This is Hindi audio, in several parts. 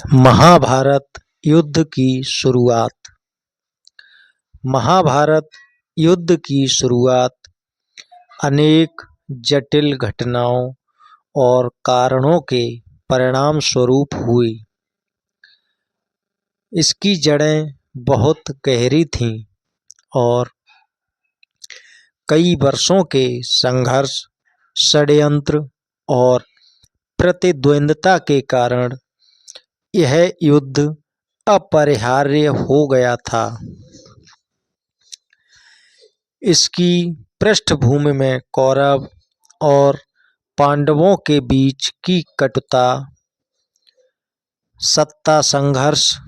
महाभारत युद्ध की शुरुआत। महाभारत युद्ध की शुरुआत अनेक जटिल घटनाओं और कारणों के परिणाम स्वरूप हुई। इसकी जड़ें बहुत गहरी थीं और कई वर्षों के संघर्ष, षड्यंत्र और प्रतिद्वंद्विता के कारण यह युद्ध अपरिहार्य हो गया था। इसकी पृष्ठभूमि में कौरव और पांडवों के बीच की कटुता, सत्ता संघर्ष,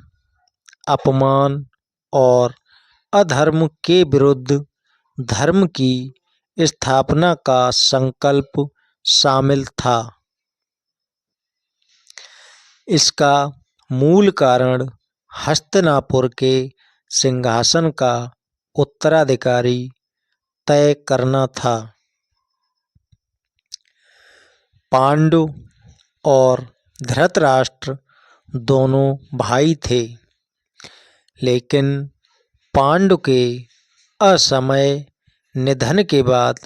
अपमान और अधर्म के विरुद्ध धर्म की स्थापना का संकल्प शामिल था। इसका मूल कारण हस्तिनापुर के सिंहासन का उत्तराधिकारी तय करना था। पांडु और धृतराष्ट्र दोनों भाई थे, लेकिन पांडु के असमय निधन के बाद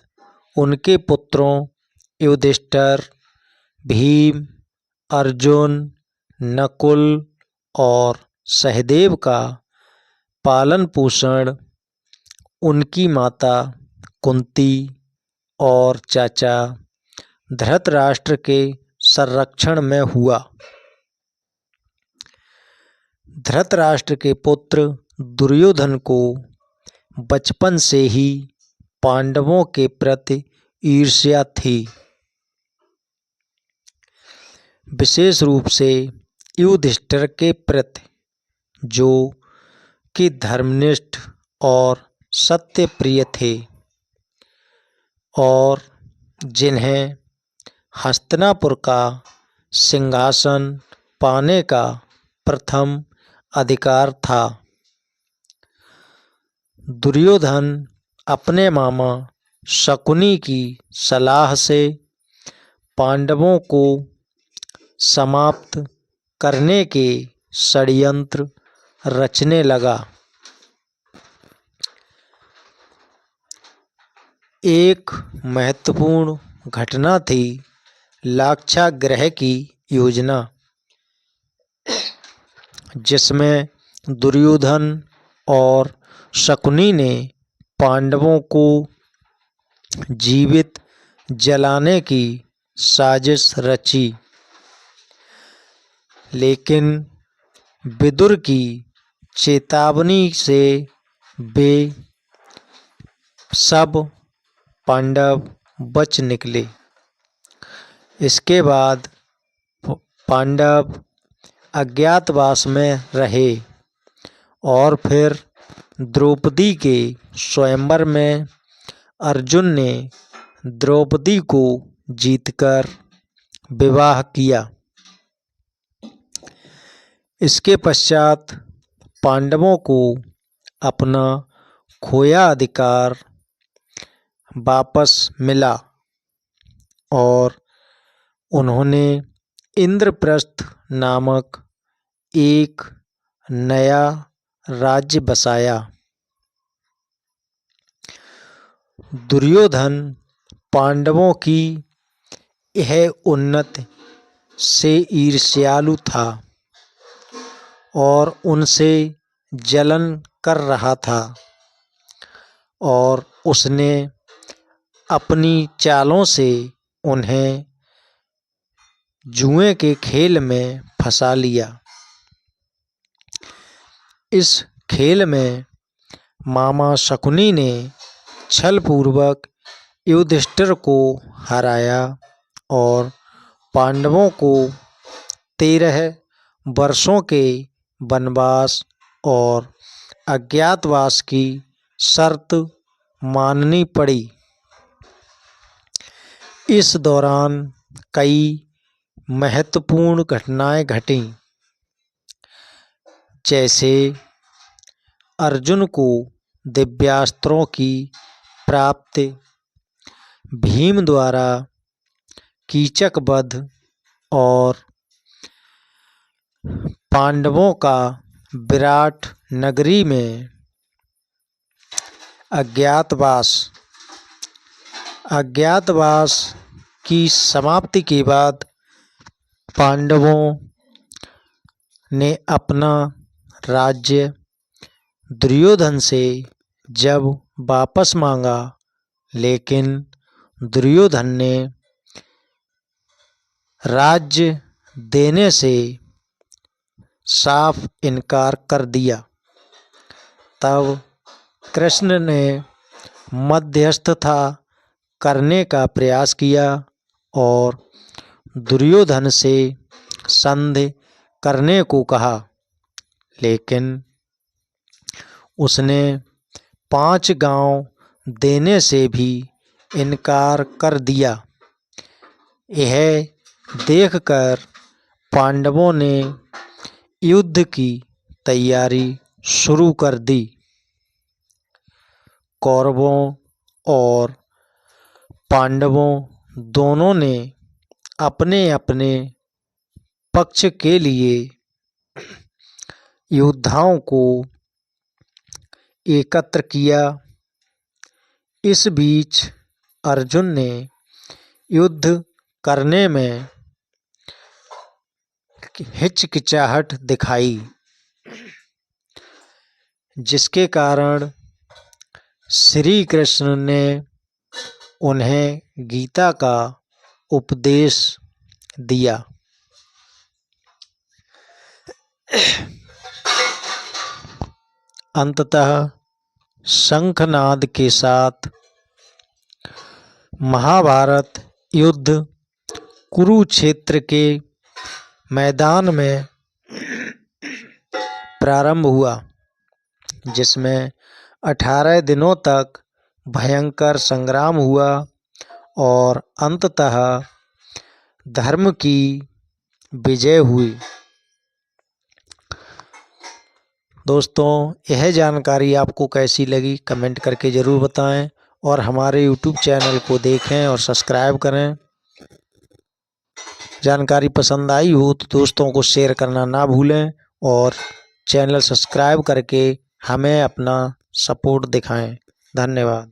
उनके पुत्रों युधिष्ठिर, भीम, अर्जुन, नकुल और सहदेव का पालन पोषण उनकी माता कुंती और चाचा धृतराष्ट्र के संरक्षण में हुआ। धृतराष्ट्र के पुत्र दुर्योधन को बचपन से ही पांडवों के प्रति ईर्ष्या थी। विशेष रूप से युधिष्ठिर के प्रति, जो कि धर्मनिष्ठ और सत्यप्रिय थे और जिन्हें हस्तिनापुर का सिंहासन पाने का प्रथम अधिकार था। दुर्योधन अपने मामा शकुनी की सलाह से पांडवों को समाप्त करने के षड्यंत्र रचने लगा। एक महत्वपूर्ण घटना थी लाक्षागृह की योजना, जिसमें दुर्योधन और शकुनी ने पांडवों को जीवित जलाने की साजिश रची। लेकिन विदुर की चेतावनी से वे सब पांडव बच निकले। इसके बाद पांडव अज्ञातवास में रहे और फिर द्रौपदी के स्वयंवर में अर्जुन ने द्रौपदी को जीतकर विवाह किया। इसके पश्चात पांडवों को अपना खोया अधिकार वापस मिला और उन्होंने इंद्रप्रस्थ नामक एक नया राज्य बसाया। दुर्योधन पांडवों की यह उन्नति से ईर्ष्यालु था और उनसे जलन कर रहा था और उसने अपनी चालों से उन्हें जुए के खेल में फंसा लिया। इस खेल में मामा शकुनी ने छलपूर्वक युधिष्ठिर को हराया और पांडवों को 13 वर्षों के वनवास और अज्ञातवास की शर्त माननी पड़ी। इस दौरान कई महत्वपूर्ण घटनाएं घटीं, जैसे अर्जुन को दिव्यास्त्रों की प्राप्ति, भीम द्वारा कीचक वध और पांडवों का विराट नगरी में अज्ञातवास की समाप्ति के बाद पांडवों ने अपना राज्य दुर्योधन से जब वापस मांगा, लेकिन दुर्योधन ने राज्य देने से साफ इनकार कर दिया। तब कृष्ण ने मध्यस्थता करने का प्रयास किया और दुर्योधन से संधि करने को कहा, लेकिन उसने 5 गांव देने से भी इनकार कर दिया। यह देखकर पांडवों ने युद्ध की तैयारी शुरू कर दी। कौरवों और पांडवों दोनों ने अपने अपने पक्ष के लिए योद्धाओं को एकत्र किया। इस बीच अर्जुन ने युद्ध करने में हिचकिचाहट दिखाई, जिसके कारण श्री कृष्ण ने उन्हें गीता का उपदेश दिया। अंततः शंखनाद के साथ महाभारत युद्ध कुरुक्षेत्र के मैदान में प्रारंभ हुआ, जिसमें 18 दिनों तक भयंकर संग्राम हुआ और अंततः धर्म की विजय हुई। दोस्तों, यह जानकारी आपको कैसी लगी कमेंट करके ज़रूर बताएं और हमारे यूट्यूब चैनल को देखें और सब्सक्राइब करें। जानकारी पसंद आई हो तो दोस्तों को शेयर करना ना भूलें और चैनल सब्सक्राइब करके हमें अपना सपोर्ट दिखाएं। धन्यवाद।